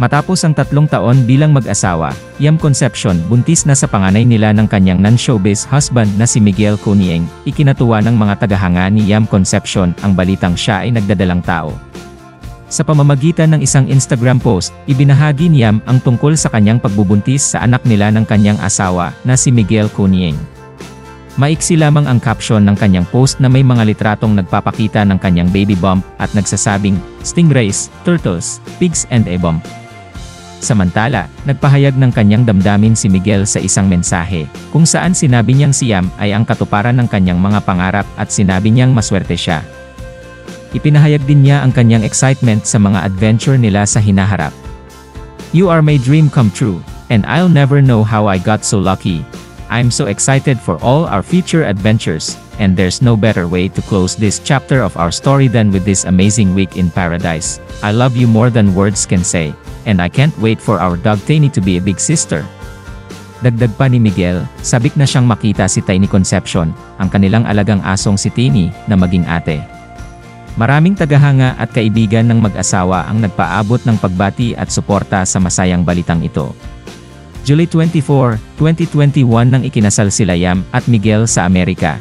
Matapos ang 3 taon bilang mag-asawa, Yam Concepcion buntis na sa panganay nila ng kanyang non-showbiz husband na si Miguel Conieng. Ikinatuwa ng mga tagahanga ni Yam Concepcion ang balitang siya ay nagdadalang tao. Sa pamamagitan ng isang Instagram post, ibinahagi ni Yam ang tungkol sa kanyang pagbubuntis sa anak nila ng kanyang asawa na si Miguel Conieng. Maiksi lamang ang caption ng kanyang post na may mga litratong nagpapakita ng kanyang baby bump at nagsasabing, "Stingrays, turtles, pigs and a bump." Samantala, nagpahayag ng kanyang damdamin si Miguel sa isang mensahe, kung saan sinabi niyang si Yam ay ang katuparan ng kanyang mga pangarap at sinabi niyang maswerte siya. Ipinahayag din niya ang kanyang excitement sa mga adventure nila sa hinaharap. "You are my dream come true, and I'll never know how I got so lucky. I'm so excited for all our future adventures, and there's no better way to close this chapter of our story than with this amazing week in paradise. I love you more than words can say, and I can't wait for our dog Tiny to be a big sister." Dagdag pa ni Miguel, sabik na siyang makita si Tiny Concepcion, ang kanilang alagang asong si Tiny, na maging ate. Maraming tagahanga at kaibigan ng mag-asawa ang nagpaabot ng pagbati at suporta sa masayang balitang ito. July 24, 2021 nang ikinasal sila Yam at Miguel sa Amerika.